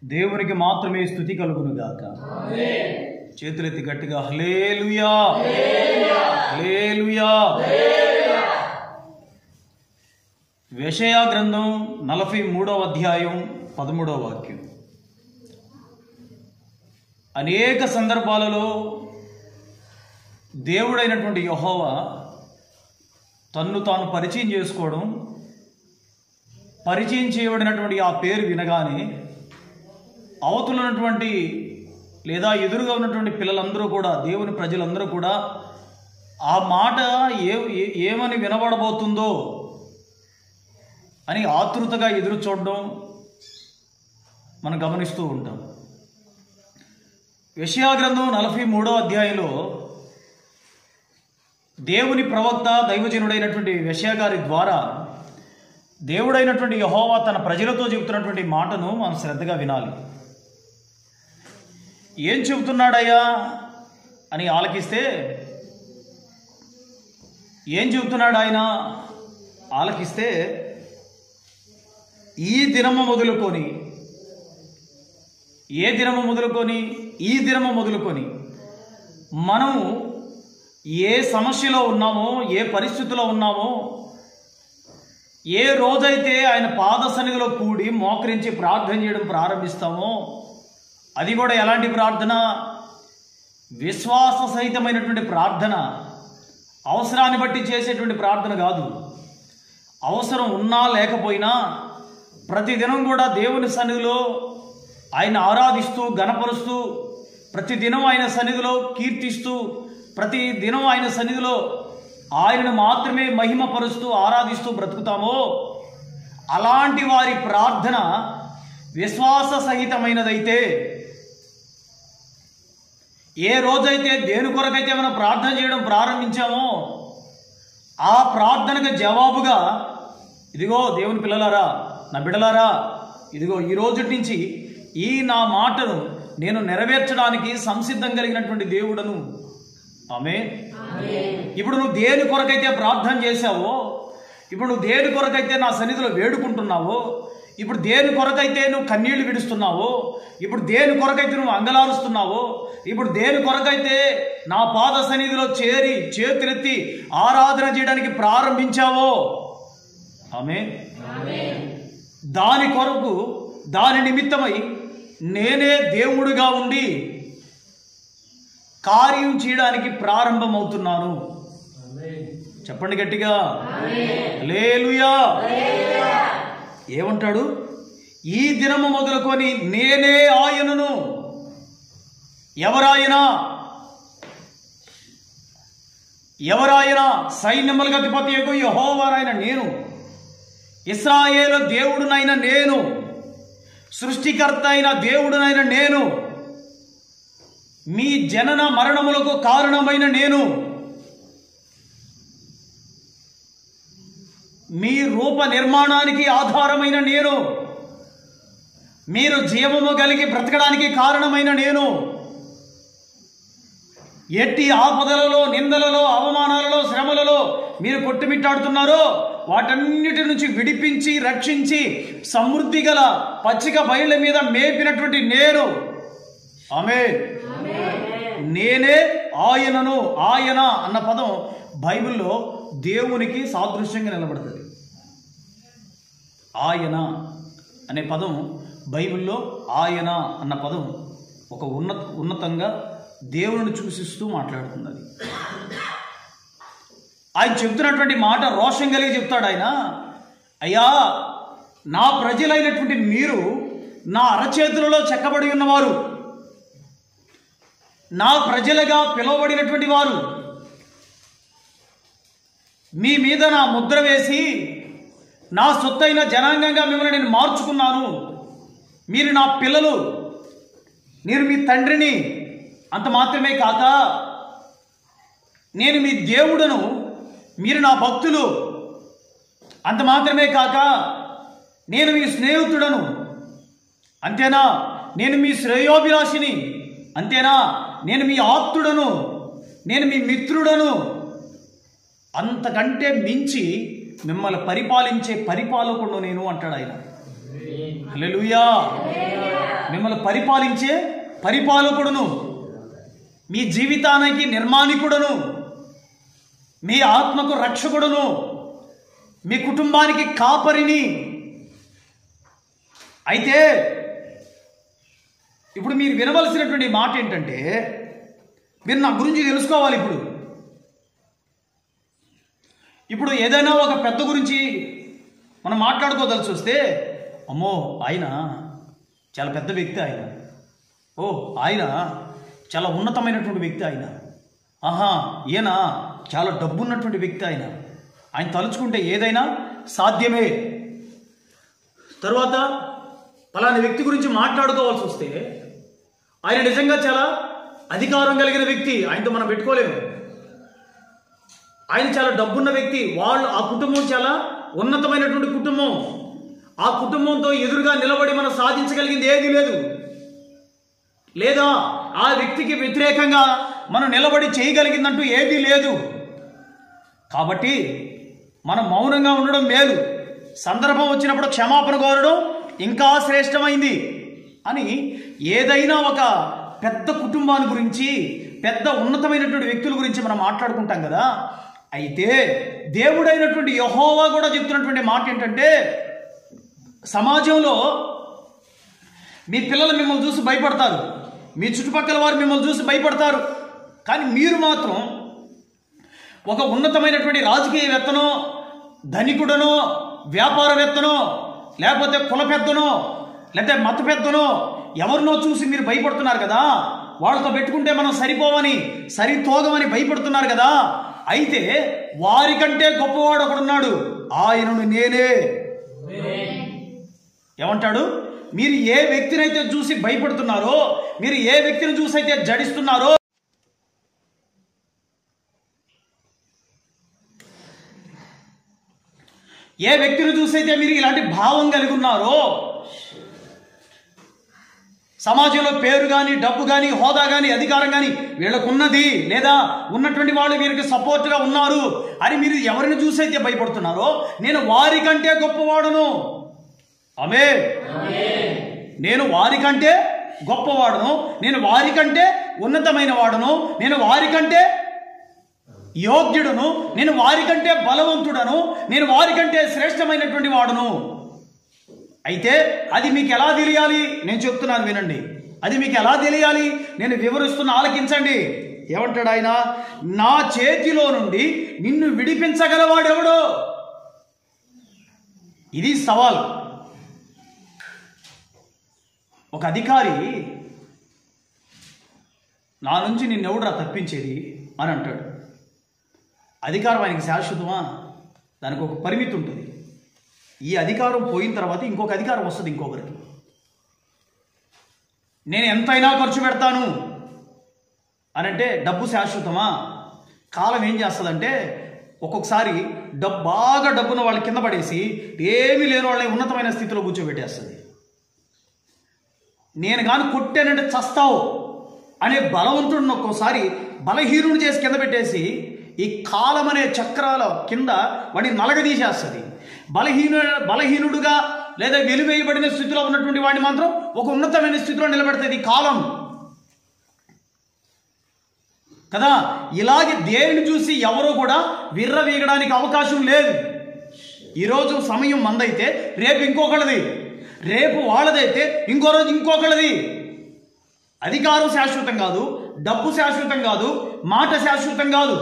దేవునికి మాత్రమే స్తుతి కలుగును గాక. చేతులెత్తి గట్టిగా హల్లెలూయా హల్లెలూయా. యెషయా గ్రంథం 43వ అధ్యాయం 13వ వాక్యం. అనేక సందర్భాలలో దేవుడైనటువంటి యెహోవా తన్ను తాను పరిచయం చేసుకోవడం, పరిచయం చేయబడినటువంటి ఆ పేరు వినగానే అవతలున్నటువంటి లేదా ఎదురుగా ఉన్నటువంటి పిల్లలందరూ కూడా, దేవుని ప్రజలందరూ కూడా ఆ మాట ఏమని వినబడబోతుందో అని ఆతృతగా ఎదురు చూడడం మనం గమనిస్తూ ఉంటాం. యెషయా గ్రంథం 43వ అధ్యాయంలో దేవుని ప్రవక్త దైవజనుడైనటువంటి యెషయా గారి ద్వారా దేవుడైనటువంటి యెహోవా తన ప్రజలతో చెబుతున్నటువంటి మాటను మనం శ్రద్ధగా వినాలి. ఏం చెబుతున్నాడయ్యా అని ఆలకిస్తే, ఏం చెబుతున్నాడు ఆయన ఆలకిస్తే, ఈ దినము మొదలుకొని ఈ దినము మొదలుకొని మనము ఏ సమస్యలో ఉన్నామో, ఏ పరిస్థితిలో ఉన్నామో, ఏ రోజైతే ఆయన పాద సన్నిధిలో కూడి మోకరించి ప్రార్థన చేయడం ప్రారంభిస్తామో, అది కూడా ఎలాంటి ప్రార్థన? విశ్వాస సహితమైనటువంటి ప్రార్థన. అవసరాన్ని బట్టి చేసేటువంటి ప్రార్థన కాదు. అవసరం ఉన్నా లేకపోయినా ప్రతిదినం కూడా దేవుని సన్నిధిలో ఆయన ఆరాధిస్తూ గణపరుస్తూ, ప్రతిదినం ఆయన సన్నిధిలో కీర్తిస్తూ, ప్రతిదినం ఆయన సన్నిధిలో ఆయనను మాత్రమే మహిమపరుస్తూ ఆరాధిస్తూ బ్రతుకుతామో, అలాంటి వారి ప్రార్థన విశ్వాస సహితమైనదైతే, ఏ రోజైతే దేని కొరకైతే మనం ప్రార్థన చేయడం ప్రారంభించామో ఆ ప్రార్థనకు జవాబుగా, ఇదిగో దేవుని పిల్లలారా, నా బిడ్డలారా, ఇదిగో ఈ రోజు నుంచి ఈ నా మాటను నేను నెరవేర్చడానికి సంసిద్ధం కలిగినటువంటి దేవుడను. ఆమేన్. ఇప్పుడు నువ్వు దేని కొరకైతే ప్రార్థన చేశావో, ఇప్పుడు నువ్వు దేని కొరకైతే నా సన్నిధిలో వేడుకుంటున్నావో, ఇప్పుడు దేని కొరకైతే నువ్వు కన్నీళ్లు విడుస్తున్నావో, ఇప్పుడు దేని కొరకైతే నువ్వు అంగలారుస్తున్నావో, ఇప్పుడు దేని కొరకైతే నా పాద సన్నిధిలో చేరి చేతులెత్తి ఆరాధన చేయడానికి ప్రారంభించావో, ఆమేన్, దాని కొరకు, దాని నిమిత్తమై నేనే దేవుడుగా ఉండి కార్యం చేయడానికి ప్రారంభమవుతున్నాను. చెప్పండి గట్టిగా హల్లెలూయా. ఏమంటాడు? ఈ దినము మొదలుకొని నేనే ఆయనను. ఎవరాయన? సైన్యములకు అధిపతి యెహోవానైన నేను, ఇశ్రాయేలు దేవుడునైన నేను, సృష్టికర్త అయిన దేవుడునైన నేను, మీ జనన మరణములకు కారణమైన నేను, మీ రూప నిర్మాణానికి ఆధారమైన నేను, మీరు జీవము కలిగి బ్రతకడానికి కారణమైన నేను, ఎట్టి ఆపదలలో, నిందలలో, అవమానాలలో, శ్రమలలో మీరు కొట్టుమిట్టాడుతున్నారో వాటన్నిటి నుంచి విడిపించి రక్షించి సమృద్ధి గల పచ్చిక బయళ్ళ మీద మేపినటువంటి నేను. ఆమేన్. నేనే ఆయనను. ఆయన అన్న పదం బైబిల్లో దేవునికి సాదృశ్యంగా నిలబడుతుంది. ఆయన అనే పదం బైబిల్లో, ఆయన అన్న పదం ఒక ఉన్నతంగా దేవుని సూచిస్తూ మాట్లాడుతున్నది. ఆయన చెప్తున్నటువంటి మాట రోషం కలిగి చెప్తాడు. ఆయన, అయ్యా, నా ప్రజలైనటువంటి మీరు నా అరచేతులలో చెక్కబడి ఉన్నవారు, నా ప్రజలుగా పిలువబడినటువంటి వారు, మీ మీద నా ముద్ర వేసి నా సొత్తైన జనాంగంగా మిమ్మల్ని నేను మార్చుకున్నాను. మీరు నా పిల్లలు, నేను మీ తండ్రిని. అంత మాత్రమే కాక నేను మీ దేవుడను, మీరు నా భక్తులు. అంత మాత్రమే కాక నేను మీ స్నేహితుడను. అంతేనా? నేను మీ శ్రేయోభిలాషిని. అంతేనా? నేను మీ ఆప్తుడను, నేను మీ మిత్రుడను. అంతకంటే మించి మిమ్మల్ని పరిపాలించే పరిపాలకుడు నేను అంటాడు ఆయన. హల్లెలూయా. మిమ్మల్ని పరిపాలించే పరిపాలకుడును, మీ జీవితానికి నిర్మాణికుడును, మీ ఆత్మకు రక్షకుడును, మీ కుటుంబానికి కాపరిని. అయితే ఇప్పుడు మీరు వినవలసినటువంటి మాట ఏంటంటే, మీరు నా గురించి తెలుసుకోవాలి. ఇప్పుడు ఏదైనా ఒక పెద్ద గురించి మనం మాట్లాడుకోదలిసి వస్తే, అమ్మో ఆయన చాలా పెద్ద వ్యక్తి, ఆయన ఆయన చాలా ఉన్నతమైనటువంటి వ్యక్తి, ఆహా ఈయన చాలా డబ్బున్నటువంటి వ్యక్తి, ఆయన తలుచుకుంటే ఏదైనా సాధ్యమే. తరువాత పలానా వ్యక్తి గురించి మాట్లాడుకోవాల్సి వస్తే ఆయన నిజంగా చాలా అధికారం కలిగిన వ్యక్తి, ఆయనతో మనం పెట్టుకోలేము. ఆయన చాలా డబ్బున్న వ్యక్తి, ఆ కుటుంబం చాలా ఉన్నతమైనటువంటి కుటుంబం. ఆ కుటుంబంతో ఎదురుగా నిలబడి మనం సాధించగలిగింది ఏదీ లేదు, లేదా ఆ వ్యక్తికి వ్యతిరేకంగా మనం నిలబడి చేయగలిగిందంటూ ఏదీ లేదు. కాబట్టి మనం మౌనంగా ఉండడం మేలు. సందర్భం వచ్చినప్పుడు క్షమాపణ కోరడం ఇంకా శ్రేష్టమైంది అని ఏదైనా ఒక పెద్ద కుటుంబాన్ని గురించి, పెద్ద ఉన్నతమైనటువంటి వ్యక్తుల గురించి మనం మాట్లాడుకుంటాం కదా. అయితే దేవుడైనటువంటి యెహోవా కూడా చెప్తున్నటువంటి మాట ఏంటంటే, సమాజంలో మీ పిల్లలు మిమ్మల్ని చూసి భయపడతారు, మీ చుట్టుపక్కల వారు మిమ్మల్ని చూసి భయపడతారు, కానీ మీరు మాత్రం ఒక ఉన్నతమైనటువంటి రాజకీయవేత్తనో, ధనికుడనో, వ్యాపారవేత్తనో, లేకపోతే కుల పెద్దనో, లేకపోతే మత పెద్దనో ఎవరినో చూసి మీరు భయపడుతున్నారు కదా. వాళ్ళతో పెట్టుకుంటే మనం సరితోగమని భయపడుతున్నారు కదా. అయితే వారికంటే గొప్పవాడు ఒకడున్నాడు, ఆయనను నేనే. ఏమంటాడు? మీరు ఏ వ్యక్తినైతే చూసి భయపడుతున్నారో, మీరు ఏ వ్యక్తిని చూసి అయితే జడిస్తున్నారో, ఏ వ్యక్తిని చూసైతే మీరు ఇలాంటి భావం కలిగి ఉన్నారో, సమాజంలో పేరు కానీ, డబ్బు కానీ, హోదా కానీ, అధికారం కానీ వీళ్ళకున్నది, లేదా ఉన్నటువంటి వాళ్ళు వీరికి సపోర్ట్గా ఉన్నారు అని మీరు ఎవరిని చూసైతే భయపడుతున్నారో, నేను వారికంటే గొప్పవాడును. ఆమేన్. నేను వారికంటే గొప్పవాడును, నేను వారికంటే ఉన్నతమైన వాడును, నేను వారికంటే యోగ్యుడును, నేను వారికంటే బలవంతుడను, నేను వారికంటే శ్రేష్టమైనటువంటి వాడును. అయితే అది మీకు ఎలా తెలియాలి? నేను చెప్తున్నాను వినండి. అది మీకు ఎలా తెలియాలి? నేను వివరిస్తున్న, ఆలకించండి. ఏమంటాడు ఆయన? నా చేతిలో నుండి నిన్ను విడిపించగలవాడెవడో. ఇది సవాల్. ఒక అధికారి నా నుంచి నిన్నెవడురా తప్పించేది అని అంటాడు. అధికారం ఆయనకి శాశ్వతమా? దానికి ఒక పరిమితి ఉంటుంది. ఈ అధికారం పోయిన తర్వాత ఇంకొక అధికారం వస్తుంది ఇంకొకరికి. నేను ఎంతైనా ఖర్చు పెడతాను అని అంటే డబ్బు శాశ్వతమా? కాలం ఏం చేస్తుందంటే ఒక్కొక్కసారి బాగా డబ్బున్న వాళ్ళ కింద పడేసి ఏమీ లేని వాళ్ళని ఉన్నతమైన స్థితిలో కూర్చోబెట్టేస్తుంది. నేను కానీ కొట్టానంటే చస్తావు అనే బలవంతుడిని ఒక్కోసారి బలహీనుడు చేసి కింద పెట్టేసి ఈ కాలం అనే చక్రాల కింద వాడిని నలగదీసేస్తుంది. బలహీనుడుగా లేదా వెలివేయబడిన స్థితిలో ఉన్నటువంటి వాడిని మాత్రం ఒక ఉన్నతమైన స్థితిలో నిలబెడుతుంది కాలం కదా. ఇలాగే దేనిని చూసి ఎవరో కూడా విర్రవీగడానికి అవకాశం లేదు. ఈరోజు సమయం మందైతే రేపు ఇంకొకళ్ళది, రేపు వాళ్ళదైతే ఇంకో రోజు ఇంకొకళ్ళది. అధికారం శాశ్వతం కాదు, డబ్బు శాశ్వతం కాదు, మాట శాశ్వతం కాదు.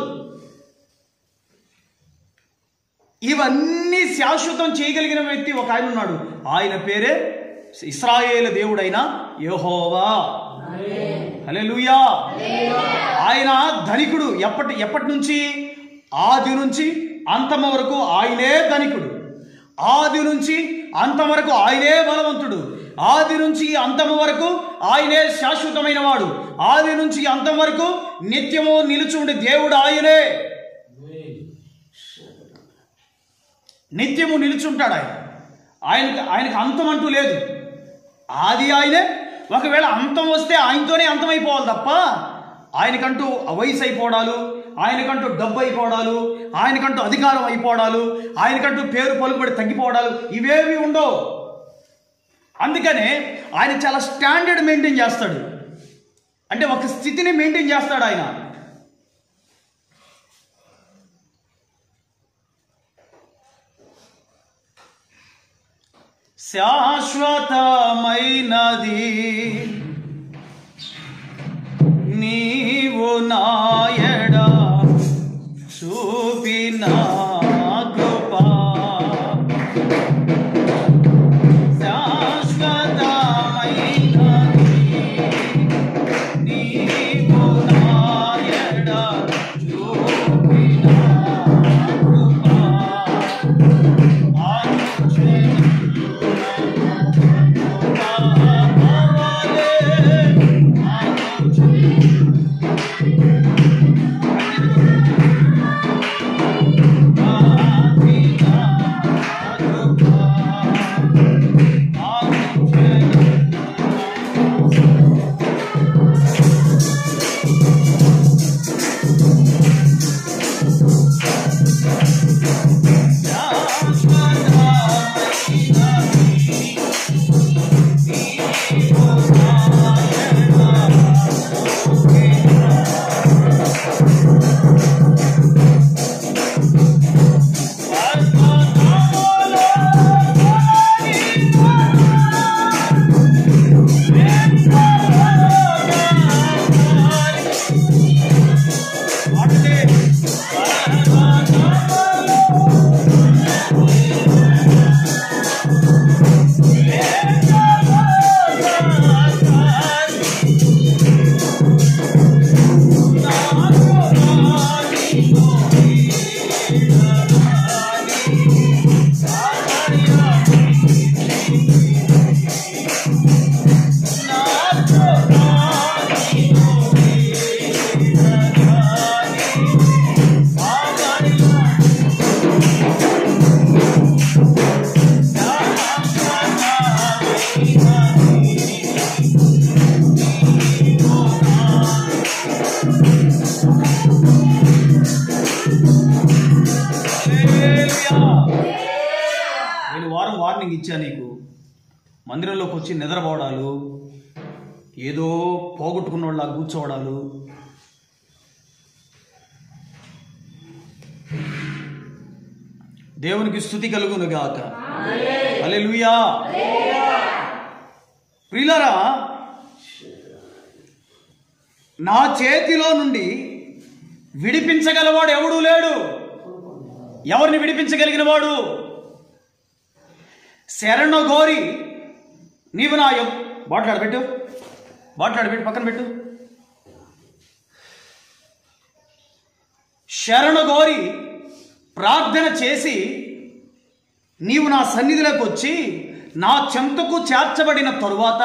ఇవన్నీ శాశ్వతం చేయగలిగిన వ్యక్తి ఒక ఆయన ఉన్నాడు. ఆయన పేరే ఇశ్రాయేలు దేవుడైన యెహోవా. హల్లెలూయా. ఆయన ధనికుడు. ఎప్పటి నుంచి? ఆది నుంచి అంతం వరకు ఆయనే ధనికుడు. ఆది నుంచి అంతం వరకు ఆయనే బలవంతుడు. ఆది నుంచి అంతం వరకు ఆయనే శాశ్వతమైన వాడు. ఆది నుంచి అంతం వరకు నిత్యము నిలుచుండే దేవుడు ఆయనే. నిత్యము నిలుచుంటాడు ఆయనకు అంతం అంటూ లేదు. ఆది ఆయనే. ఒకవేళ అంతం వస్తే ఆయనతోనే అంతమైపోవాలి తప్ప ఆయనకంటూ వయసు అయిపోవడాలు, ఆయనకంటూ డబ్బు అయిపోవడాలు, ఆయనకంటూ అధికారం అయిపోవడాలు, ఆయనకంటూ పేరు పలుకుబడి తగ్గిపోవడాలు ఇవేవి ఉండవు. అందుకనే ఆయన చాలా స్టాండర్డ్ మెయింటైన్ చేస్తాడు, అంటే ఒక స్థితిని మెయింటైన్ చేస్తాడు ఆయన. శాశ్వతమైనది నీవు నాయడ చూపిన కృపా, శాశ్వతమైనది నీవు నాయడ చూపిన కృపా, ఇచ్చా నీకు. మందిరంలోకి వచ్చి నిద్రపోవడాలు, ఏదో పోగొట్టుకున్న వాళ్ళ కూర్చోవడాలు, దేవునికి స్తుతి కలుగును గాక. హల్లెలూయా. ప్రియులారా, నా చేతిలో నుండి విడిపించగలవాడు ఎవడూ లేడు. ఎవరిని విడిపించగలిగిన వాడు? శరణు గోరి నీవు నా బాట్లాడబెట్టు పక్కన పెట్టు. శరణు గోరి ప్రార్థన చేసి నీవు నా సన్నిధిలోకి వచ్చి నా చెంతకు చేర్చబడిన తరువాత,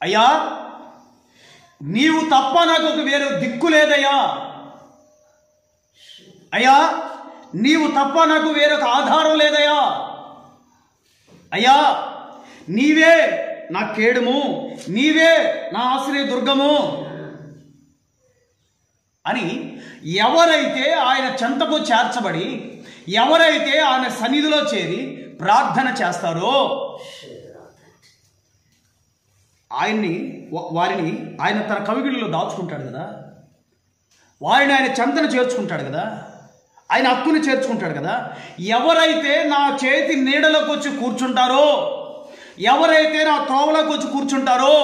అయ్యా నీవు తప్ప నాకు ఒక వేరే దిక్కు లేదయ్యా, అయ్యా నీవు తప్ప నాకు వేరొక ఆధారం లేదయ్యా, అయ్యా నీవే నా కేడుము, నీవే నా ఆశ్రయ దుర్గము అని ఎవరైతే ఆయన చెంతకు చేర్చబడి, ఎవరైతే ఆయన సన్నిధిలో చేరి ప్రార్థన చేస్తారో వారిని ఆయన తన కవిగిలిలో దాచుకుంటాడు కదా, వారిని ఆయన చెంతను చేర్చుకుంటాడు కదా, ఆయన హక్కుని చేర్చుకుంటాడు కదా. ఎవరైతే నా చేతి నీడలోకి వచ్చి కూర్చుంటారో, ఎవరైతే నా త్రోవలోకి వచ్చి కూర్చుంటారో,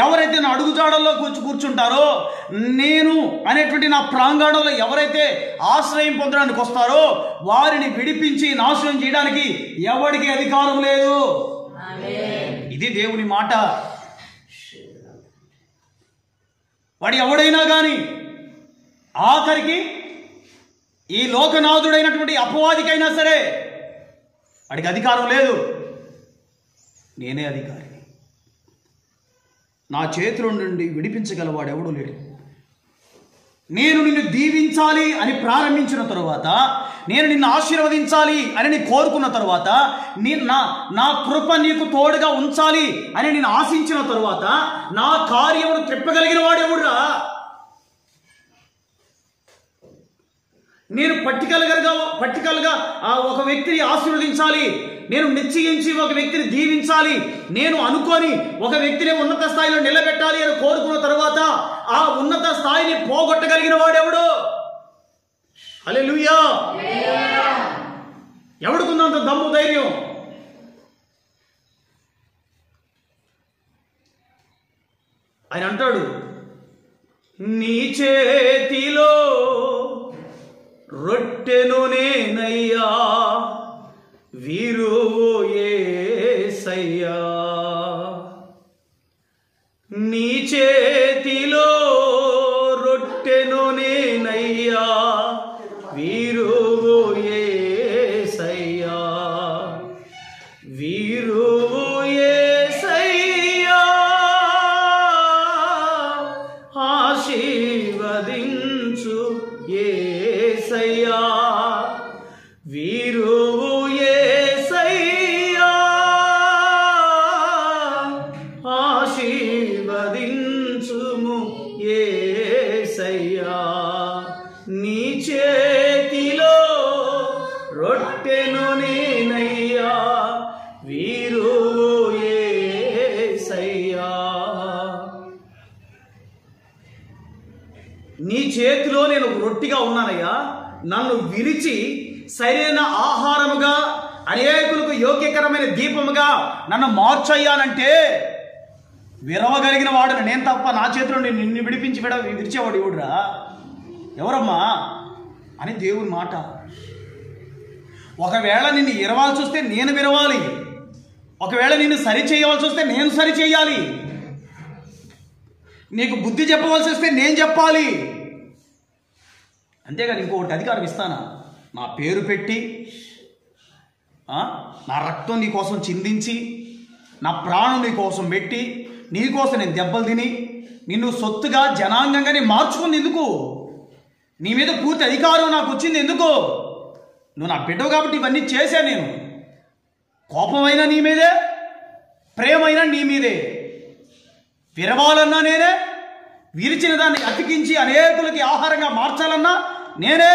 ఎవరైతే నా అడుగుజాడల్లోకి వచ్చి కూర్చుంటారో, నేను అనేటువంటి నా ప్రాంగణంలో ఎవరైతే ఆశ్రయం పొందడానికి వస్తారో వారిని విడిపించి నాశనం చేయడానికి ఎవరికి అధికారం లేదు. ఇది దేవుని మాట. వాడు ఎవడైనా కానీ ఆఖరికి ఈ లోకనాథుడైనటువంటి అపవాదికైనా సరే వాడికి అధికారం లేదు. నేనే అధికారిని. నా చేతిలో నుండి విడిపించగలవాడు ఎవడూ లేడు. నేను నిన్ను దీవించాలి అని ప్రారంభించిన తరువాత, నేను నిన్ను ఆశీర్వదించాలి అని నీ కోరుకున్న తరువాత, నా కృప నీకు తోడుగా ఉంచాలి అని నేను ఆశించిన తరువాత నా కార్యమును త్రిప్పగలిగిన వాడు ఎవడురా? నేను పర్టికల్గా ఒక వ్యక్తిని ఆశీర్వదించాలి, నేను నిశ్చయించి ఒక వ్యక్తిని దీవించాలి, నేను అనుకొని ఒక వ్యక్తిని ఉన్నత స్థాయిలో నిలబెట్టాలి అని కోరుకున్న తర్వాత ఆ ఉన్నత స్థాయిని పోగొట్టగలిగిన వాడెవడు? హల్లెలూయా! ఎవడుకున్నంత దమ్ము ధైర్యం? ఆయన అంటాడు, నీ చేతిలో రొట్టెను నేనయ్యా, వీరువు యేసయ్యా. నీ చేతిలో రొట్టెను నేనయ్యా, వీరువు యేసయ్యా, వీరువు యేసయ్యా. ఆశీర్వదించు యేసయ్యా, వీరువు యేసయ్యా. ఆశీర్వదించుము యేసయ్యా. నీ చేతిలో రొట్టెను నేనయ్యా, వీరువు యేసయ్యా. నీ చేతిలో నేను రొట్టిగా ఉన్నానయ్యా, నన్ను విరిచి సరైన ఆహారముగా అనేకులకు యోగ్యకరమైన దీపముగా నన్ను మార్చయ్యానంటే విరవగలిగిన వాడును నేను తప్ప. నా చేతిలో నిన్ను విడిపించి విరిచేవాడు ఎవడురా? ఎవరమ్మా అని దేవుని మాట. ఒకవేళ నిన్ను ఇరవాల్సి వస్తే నేను విరవాలి, ఒకవేళ నిన్ను సరి చేయవలసి వస్తే నేను సరి చేయాలి, నీకు బుద్ధి చెప్పవలసి వస్తే నేను చెప్పాలి. అంతేగాని ఇంకొకటి అధికారం ఇస్తానా? నా పేరు పెట్టి, నా రక్తం నీ కోసం చిందించి, నా ప్రాణం నీ కోసం పెట్టి, నీ కోసం నేను దెబ్బలు తిని నిన్ను సొత్తుగా జనాంగంగా నేను మార్చుకుంది ఎందుకు? నీ మీద పూర్తి అధికారం నాకు వచ్చింది ఎందుకు? నువ్వు నా బిడ్డవు కాబట్టి ఇవన్నీ చేశాను నేను. కోపమైనా నీ మీదే, ప్రేమైనా నీ మీదే. విరవాలన్నా నేనే, విరిచిన దాన్ని అతికించి అనేకులకి ఆహారంగా మార్చాలన్నా నేనే.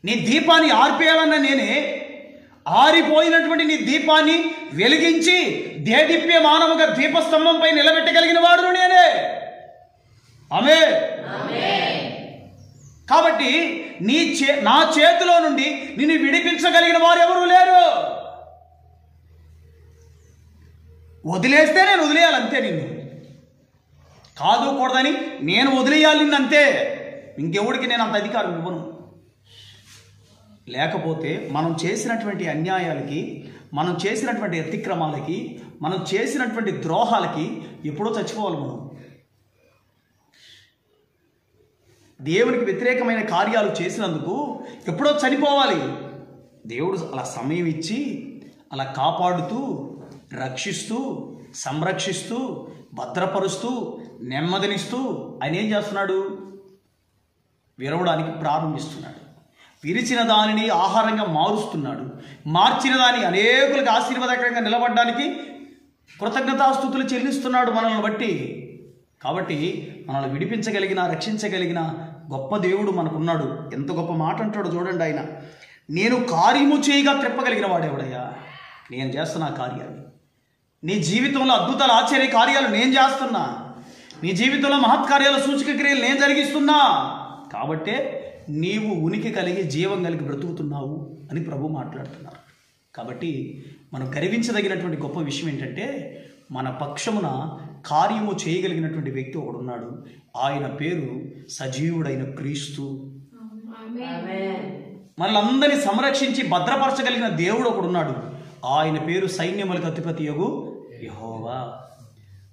నీ దీపాన్ని ఆర్పేయాలన్నా నేనే. ఆరిపోయినటువంటి నీ దీపాన్ని వెలిగించి దేదీప్యమానముగా దీపస్తంభంపై నిలబెట్టగలిగిన వాడు నేనే. ఆమేన్. కాబట్టి నా చేతిలో నుండి నిన్ను విడిపించగలిగిన వారు ఎవరు లేరు. వదిలేస్తే నేను వదిలేయాలి అంతే, నిన్ను కాదు కూడదని నేను వదిలేయాలి నిన్నంతే. ఇంకెవడికి నేను అంత అధికారం ఇవ్వను. లేకపోతే మనం చేసినటువంటి అన్యాయాలకి, మనం చేసినటువంటి అతిక్రమాలకి, మనం చేసినటువంటి ద్రోహాలకి ఎప్పుడో చచ్చిపోవాలి. మనం దేవునికి వ్యతిరేకమైన కార్యాలు చేసినందుకు ఎప్పుడో చనిపోవాలి. దేవుడు అలా సమయం ఇచ్చి అలా కాపాడుతూ, రక్షిస్తూ, సంరక్షిస్తూ, భద్రపరుస్తూ, నెమ్మదినిస్తూ ఆయన ఏం చేస్తున్నాడు? విరవడానికి ప్రారంభిస్తున్నాడు. విరిచిన దానిని ఆహారంగా మారుస్తున్నాడు. మార్చిన దాన్ని అనేకులకు ఆశీర్వాదకరంగా నిలబడడానికి కృతజ్ఞతాస్తుతులు చెల్లిస్తున్నాడు మనల్ని బట్టి. కాబట్టి మనల్ని విడిపించగలిగిన, రక్షించగలిగిన గొప్ప దేవుడు మనకున్నాడు. ఎంత గొప్ప మాట అంటాడు చూడండి ఆయన. నేను కార్యము చేయగా త్రిప్పగలిగిన వాడేవాడయ్యా. నేను చేస్తున్నా కార్యాన్ని. నీ జీవితంలో అద్భుతాలు, ఆశ్చర్య కార్యాలు నేను చేస్తున్నా. నీ జీవితంలో మహత్కార్యాలు, సూచక క్రియలు నేను జరిగిస్తున్నా. కాబట్టే నీవు ఉనికి కలిగి, జీవం కలిగి బ్రతుకుతున్నావు అని ప్రభు మాట్లాడుతున్నారు. కాబట్టి మనం గర్వించదగినటువంటి గొప్ప విషయం ఏంటంటే, మన పక్షమున కార్యము చేయగలిగినటువంటి వ్యక్తి ఒకడున్నాడు. ఆయన పేరు సజీవుడైన క్రీస్తు. మనలందరినీ సంరక్షించి భద్రపరచగలిగిన దేవుడు ఒకడున్నాడు. ఆయన పేరు సైన్యములకు అధిపతియగు యెహోవా.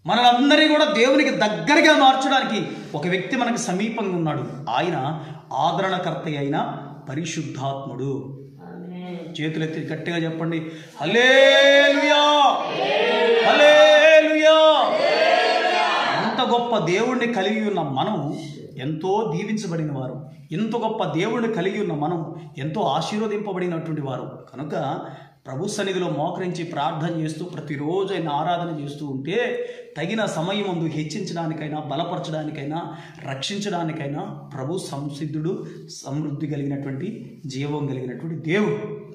మనలందరినీ కూడా దేవునికి దగ్గరగా మార్చడానికి ఒక వ్యక్తి మనకు సమీపంగా ఉన్నాడు. ఆయన ఆదరణకర్త అయిన పరిశుద్ధాత్ముడు. చేతులెత్తి గట్టిగా చెప్పండి, హల్లెలూయా, హల్లెలూయా. ఎంత గొప్ప దేవుణ్ణి కలిగి ఉన్న మనం ఎంతో దీవించబడిన వారు. ఎంత గొప్ప దేవుణ్ణి కలిగి ఉన్న మనం ఎంతో ఆశీర్వదింపబడినటువంటి వారు. కనుక ప్రభు సన్నిధిలో మోకరించి ప్రార్థన చేస్తూ ప్రతిరోజు ఆయన ఆరాధన చేస్తూ ఉంటే తగిన సమయం ముందు హెచ్చించడానికైనా, బలపరచడానికైనా, రక్షించడానికైనా ప్రభు సంసిద్ధుడు, సమృద్ధి కలిగినటువంటి, జీవం కలిగినటువంటి దేవుడు.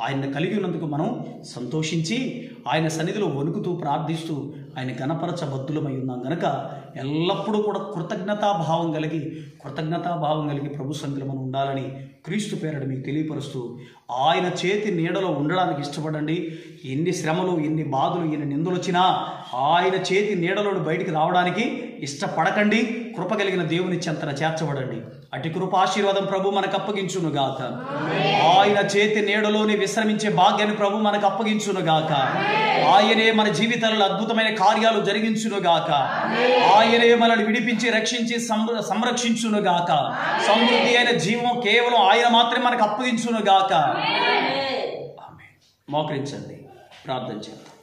ఆయన కలిగి ఉన్నందుకు మనం సంతోషించి ఆయన సన్నిధిలో వణుకుతూ ప్రార్థిస్తూ ఆయన గణపరచబద్దులమై ఉన్నాం గనక ఎల్లప్పుడూ కూడా కృతజ్ఞతాభావం కలిగి ప్రభు సన్నిధిలో మనం ఉండాలని క్రీస్తు పేరట మీకు తెలియపరుస్తూ ఆయన చేతి నీడలో ఉండడానికి ఇష్టపడండి. ఎన్ని శ్రమలు, ఎన్ని బాధలు, ఎన్ని నిందలు వచ్చినా ఆయన చేతి నీడలో బయటికి రావడానికి ఇష్టపడకండి. కృప కలిగిన దేవుని చెంతన చేర్చబడండి. అటు కృప ఆశీర్వాదం ప్రభు మనకు అప్పగించునుగాక. ఆయన చేతి నీడలోని విశ్రమించే భాగ్యాన్ని ప్రభు మనకు అప్పగించునుగాక. ఆయనే మన జీవితాలలో అద్భుతమైన కార్యాలు జరిగించునుగాక. ఆయనే మనల్ని విడిపించి, రక్షించి, సంరక్షించునుగాక. సమృద్ధి అయిన జీవం కేవలం ఆయన మాత్రమే మనకు అప్పగించునుగాక. ఆమేన్. మోకరించండి, ప్రార్థన చేద్దాం.